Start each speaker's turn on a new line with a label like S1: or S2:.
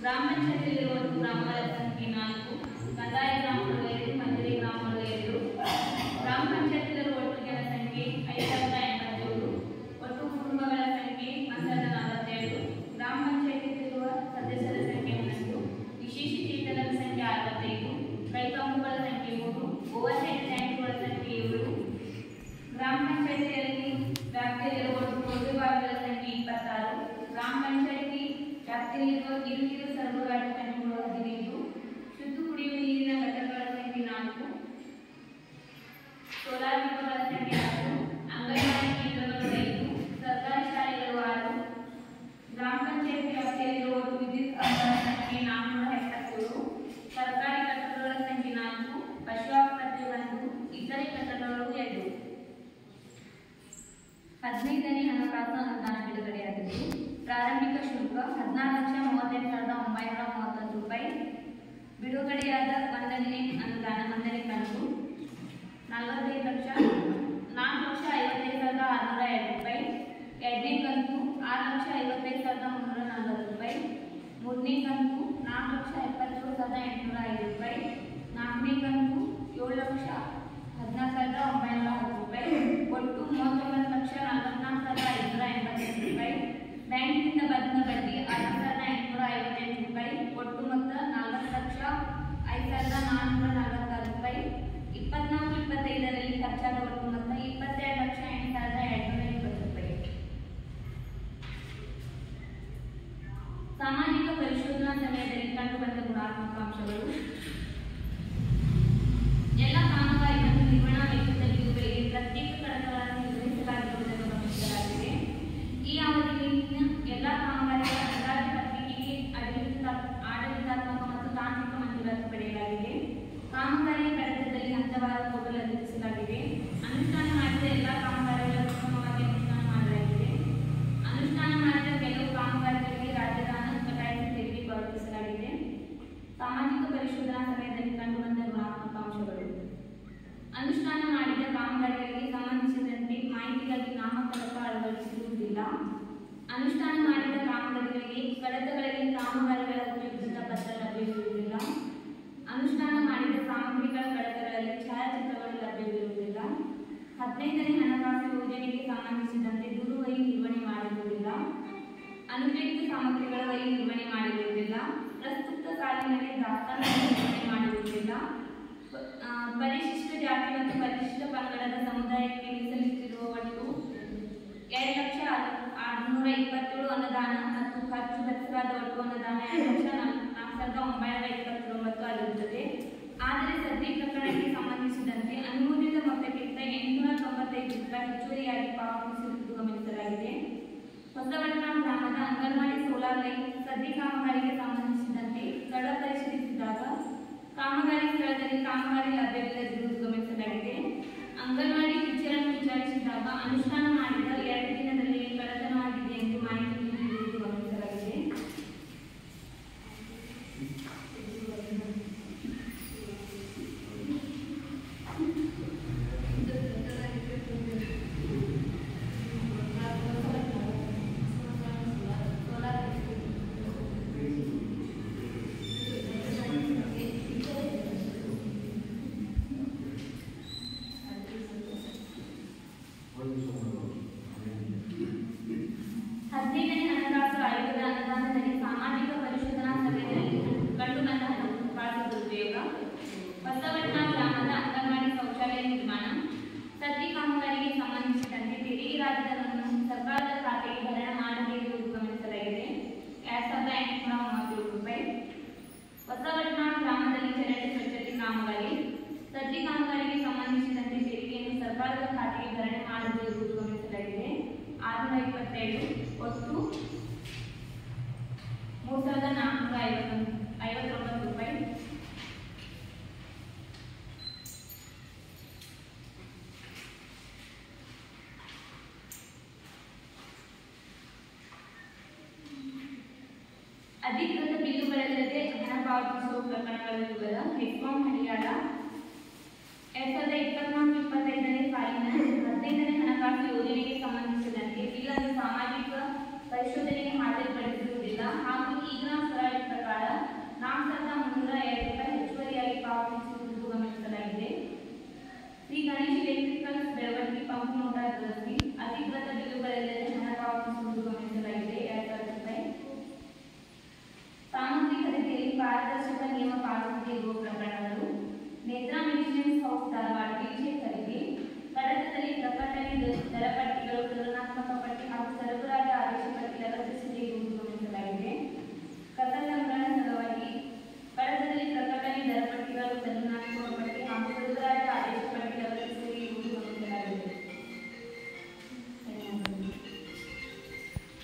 S1: ಗ್ರಾಮ ಪಂಚಾಯತಿಯಲ್ಲಿರುವ ಗ್ರಾಮಗಳ ಸಂಖ್ಯೆ 4, ಕಂದಾಯ ಗ್ರಾಮಗಳು 2, ಮಂಜರಿ ಗ್ರಾಮಗಳು 2. ಗ್ರಾಮ ಪಂಚಾಯತಿಯಲ್ಲಿರುವ ಒಟ್ಟು ಜನಸಂಖ್ಯೆ 5087, ಒಟ್ಟು ಕುಟುಂಬಗಳ ಸಂಖ್ಯೆ 1042. ಗ್ರಾಮ ಪಂಚಾಯತಿಯಲ್ಲಿರುವ ಸದಸ್ಯರ ಸಂಖ್ಯೆ 11, ವಿಶೇಷಚೇತನರ ಸಂಖ್ಯೆ 65, ಕೈಕಂಬಗಳ ಸಂಖ್ಯೆ 3, ಓವರ್ಹೆಡ್ ಟ್ಯಾಂಕ್ಗಳ ಸಂಖ್ಯೆ 7. ಗ್ರಾಮ ಪಂಚಾಯತಿಯಲ್ಲಿ ವ್ಯಾಪ್ತಿಯಲ್ಲಿರುವ ಒಟ್ಟು ಕೊಳವೆ ಬಾವಿಗಳ ಸಂಖ್ಯೆ 26. ಗ್ರಾಮ ಪಂಚಾಯತಿ ವ್ಯಾಪ್ತಿಯಲ್ಲಿರುವ ನೀರು ಸರಬರಾಜು ಟ್ಯಾಂಕ್ಗಳು 15, ಶುದ್ಧ ಕುಡಿಯುವ ನೀರಿನ ಘಟಕಗಳ ಸಂಖ್ಯೆ 4, ಸೋಲಾರ್ ದೀಪಗಳ ಸಂಖ್ಯೆ 4, ಅಂಗನವಾಡಿ ಕೇಂದ್ರಗಳು 5, ಸರ್ಕಾರಿ ಶಾಲೆಗಳು 6. ಗ್ರಾಮ ಪಂಚಾಯತಿ ವ್ಯಾಪ್ತಿಯಲ್ಲಿರುವ ಒಟ್ಟು ವಿದ್ಯುತ್ ಕಂಬಗಳ ಸಂಖ್ಯೆ 477, ಸರ್ಕಾರಿ ಕಟ್ಟಡಗಳ ಸಂಖ್ಯೆ 4, ಪಶು ಆಸ್ಪತ್ರೆ 1, ಇತರೆ ಕಟ್ಟಡಗಳು 2. 15ನೇ ಹಣಕಾಸು ಅನುದಾನ ಬಿಡುಗಡೆಯಾಗಿದ್ದು ಪ್ರಾರಂಭಿಕ ಶುಲ್ಕ 16,38,930 ರೂಪಾಯಿ. ಬಿಡುಗಡೆಯಾದ 1ನೇ ಅನುದಾನ 1ನೇ ಕಂತು 4,55,602 ರೂಪಾಯಿ. 2ನೇ ಕಂತು 6,55,340 ರೂಪಾಯಿ. 3ನೇ ಕಂತು 4,77,805 ರೂಪಾಯಿ. 4ನೇ ಕಂತು 7,14,910 ರೂಪಾಯಿ. ಒಟ್ಟು 39,44,588 ರೂಪಾಯಿ. ಬ್ಯಾಂಕಿನಿಂದ ಬಂದ ಬಡ್ಡಿ 6,858 ರೂಪಾಯಿ. ಒಟ್ಟು ಮೊತ್ತ 40,05,446 ರೂಪಾಯಿ. 24-25ರಲ್ಲಿ ಖರ್ಚಾದ ಒಟ್ಟು ಮೊತ್ತ 22,08,220 ರೂಪಾಯಿ. ಸಾಮಾಜಿಕ ಪರಿಶೋಧನಾ ಸಮಯದಲ್ಲಿ ಕಂಡುಬಂದ ಗುಣಾತ್ಮಕ ಅಂಶಗಳು: ಎಲ್ಲ ಕಾಮಗಾರಿ ಮತ್ತು ನಿರ್ವಹಣಾ ವೆಚ್ಚದಲ್ಲಿ ಇವುಗಳಿಗೆ ಪ್ರತ್ಯೇಕ ಕಡತಗಳನ್ನು ನಿರ್ವಹಿಸಲಾಗಿರುವುದನ್ನು ಗಮನಿಸಲಾಗಿದೆ. ಈ ಅವಧಿಯಲ್ಲಿನ ಎಲ್ಲ ಕಾಮಗಾರಿಗಳ ಅಂದಾಜು ಪತ್ರಿಕೆಗೆ ಆಡಳಿತಾತ್ಮಕ ಮತ್ತು ತಾಂತ್ರಿಕ ಮಂಜೂರಾತಿ ಪಡೆಯಲಾಗಿದೆ. ಕಾಮಗಾರಿಯ ಕಡತದಲ್ಲಿ ಹಂತವಾದ ಟೋಟಲ್ ರಚಿಸಲಾಗಿದೆ. ಅನುಷ್ಠಾನ ಮಾಡಿದ ಎಲ್ಲ ಕಾಮಗಾರಿಗಳನ್ನು ಉತ್ತಮವಾಗಿ ಅನುಷ್ಠಾನ ಮಾಡಲಾಗಿದೆ. ಅನುಷ್ಠಾನ ಮಾಡಿದ ಕೆಲವು ಕಾಮಗಾರಿಗಳಿಗೆ ರಾಜಧಾನ ಕಟಾಯಿಸಿ ತೆರಿಗೆ ಪಾವತಿಸಲಾಗಿದೆ. ಸಾಮಾಜಿಕ ಪರಿಶೋಧನಾ ಸಮಯದಲ್ಲಿ ಕಂಡುಬಂದ ಗುಣಾತ್ಮಕ ಅಂಶಗಳು: ಅನುಷ್ಠಾನ ಮಾಡಿದ ಕಾಮಗಾರಿಗಳಿಗೆ ಸಂಬಂಧಿಸಿದಂತೆ ಮಾಹಿತಿಗಾಗಿ ನಾಮಫಲಕ ಅಳವಡಿಸಿರುವುದಿಲ್ಲ. ಅನುಷ್ಠಾನ ಮಾಡಿದ ಕಾಮಗಾರಿಗಳಿಗೆ ಕಡತಗಳಲ್ಲಿ ಕಾಮಗಾರಿಗಳ ಉಪಯುಕ್ತತಾ ಪತ್ರ ಲಭ್ಯವಿರುವುದಿಲ್ಲ. ಅನುಷ್ಠಾನ ಮಾಡಿದ ಸಾಮಗ್ರಿಗಳ ಕಡತಗಳಲ್ಲಿ ಛಾಯಾಚಿತ್ರಗಳು ಲಭ್ಯವಿರುವುದಿಲ್ಲ. 15ನೇ ಹಣಕಾಸು ಯೋಜನೆಗೆ ಸಂಬಂಧಿಸಿದಂತೆ ದೂರುವರಿ ನಿರ್ವಹಣೆ ಮಾಡಿರುವುದಿಲ್ಲ. ಅನುಪಯುಕ್ತ ಸಾಮಗ್ರಿಗಳ ವರಿ ನಿರ್ವಹಣೆ ಮಾಡಿರುವುದಿಲ್ಲ. ಪ್ರಸ್ತುತ ಸಾಲಿನಲ್ಲಿ ದಾಸ್ತಾನು ನಿರ್ವಹಣೆ ಮಾಡಿರುವುದಿಲ್ಲ. ಪರಿಶಿಷ್ಟ ಜಾತಿ ಮತ್ತು ಪರಿಶಿಷ್ಟ ಪಂಗಡದ ಸಮುದಾಯಕ್ಕೆ ಮೀಸಲಿಟ್ಟಿರುವ ಒಟ್ಟು 2,627 ಅನುದಾನ ಮತ್ತು ಖರ್ಚು ವೆಚ್ಚವಾದ ಒಟ್ಟು ಅನುದಾನ 2,04,929 ಆಗಿರುತ್ತದೆ. ಆದರೆ ಸದ್ಯ ಪ್ರಕರಣಕ್ಕೆ ಸಂಬಂಧಿಸಿದಂತೆ ಅನುಮೋದಿತ ಮೊತ್ತಕ್ಕಿಂತ 895 ರೂಪಾಯಿ ಹೆಚ್ಚುವರಿಯಾಗಿ ಪಾವತಿಸಿರುವುದು ಗಮನಿಸಲಾಗಿದೆ. ಹೊಸವಡ್ನ ಗ್ರಾಮದ ಅಂಗನವಾಡಿ ಸೋಲಾರ್ ಲೈನ್ ಸದ್ಯ ಕಾಮಗಾರಿಗೆ ಸಂಬಂಧಿಸಿದಂತೆ ಸ್ಥಳ ಪರಿಶೀಲಿಸಿದಾಗ ಕಾಮಗಾರಿ ಸ್ಥಳದಲ್ಲಿ ಕಾಮಗಾರಿ ಲಭ್ಯವಿಲ್ಲದಿರುವುದು ಗಮನಿಸಲಾಗಿದೆ. ಅಂಗನವಾಡಿ ಟೀಚರನ್ನು ವಿಚಾರಿಸಿದಾಗ ಅನುಷ್ಠಾನ ಮಾಡಿದ 2 ದಿನದಲ್ಲಿ ಕಳ್ಳತನವಾಗಿದೆ ಎಂದು ಮಾಹಿತಿ ನೀಡಿರುವುದು ಗಮನಿಸಲಾಗಿದೆ. ಹೊಸವಡ್ನ ಗ್ರಾಮದ ಅಂಗನವಾಡಿ ಶೌಚಾಲಯ ನಿರ್ಮಾಣ ಸದ್ಯ ಕಾಮಗಾರಿಗೆ ಸಂಬಂಧಿಸಿದಂತೆ ತೆರಿಗೆ ರಾಜಧನವನ್ನು ಸರ್ಕಾರದ ಖಾತೆಗೆ ಭರಣ ಮಾಡದೇ ಇರುವುದು ಗಮನಿಸಲಾಗಿದೆ. 2,830 ರೂಪಾಯಿ. ಹೊಸವಡ್ನ ಗ್ರಾಮದಲ್ಲಿ ಚರಂಡಿ ಸ್ವಚ್ಛತೆ ಕಾಮಗಾರಿ ಸದ್ಯ ಕಾಮಗಾರಿಗೆ ಸಂಬಂಧಿಸಿದಂತೆ ತೆರಿಗೆಯನ್ನು ಸರ್ಕಾರದ ಖಾತೆಗೆ ಭರಣ ಮಾಡದೇ ಇರುವುದು ಗಮನಿಸಲಾಗಿದೆ. 627. ಒಟ್ಟು 3,459 ರೂಪಾಯಿ. ಅಧಿಕೃತ ಬಿಲ್ಲುಗಳಿಲ್ಲದೆ ಹಣ ಪಾವತಿಸುವ ಪ್ರಕರಣಗಳ ವಿವರ: ಹೆಸ್ಕಾಂ ಹರಿಯಾಣ 2024-25ನೇ ಸಾಲಿನ 15ನೇ ಹಣಕಾಸು ಯೋಜನೆಗೆ ಸಂಬಂಧಿಸಿದಂತೆ ಬಿಲ್ ಅನ್ನು ಸಾಮಾಜಿಕ ಪರಿಶೋಧನೆಗೆ ಹಾಜರುಪಡಿಸಿದೆ.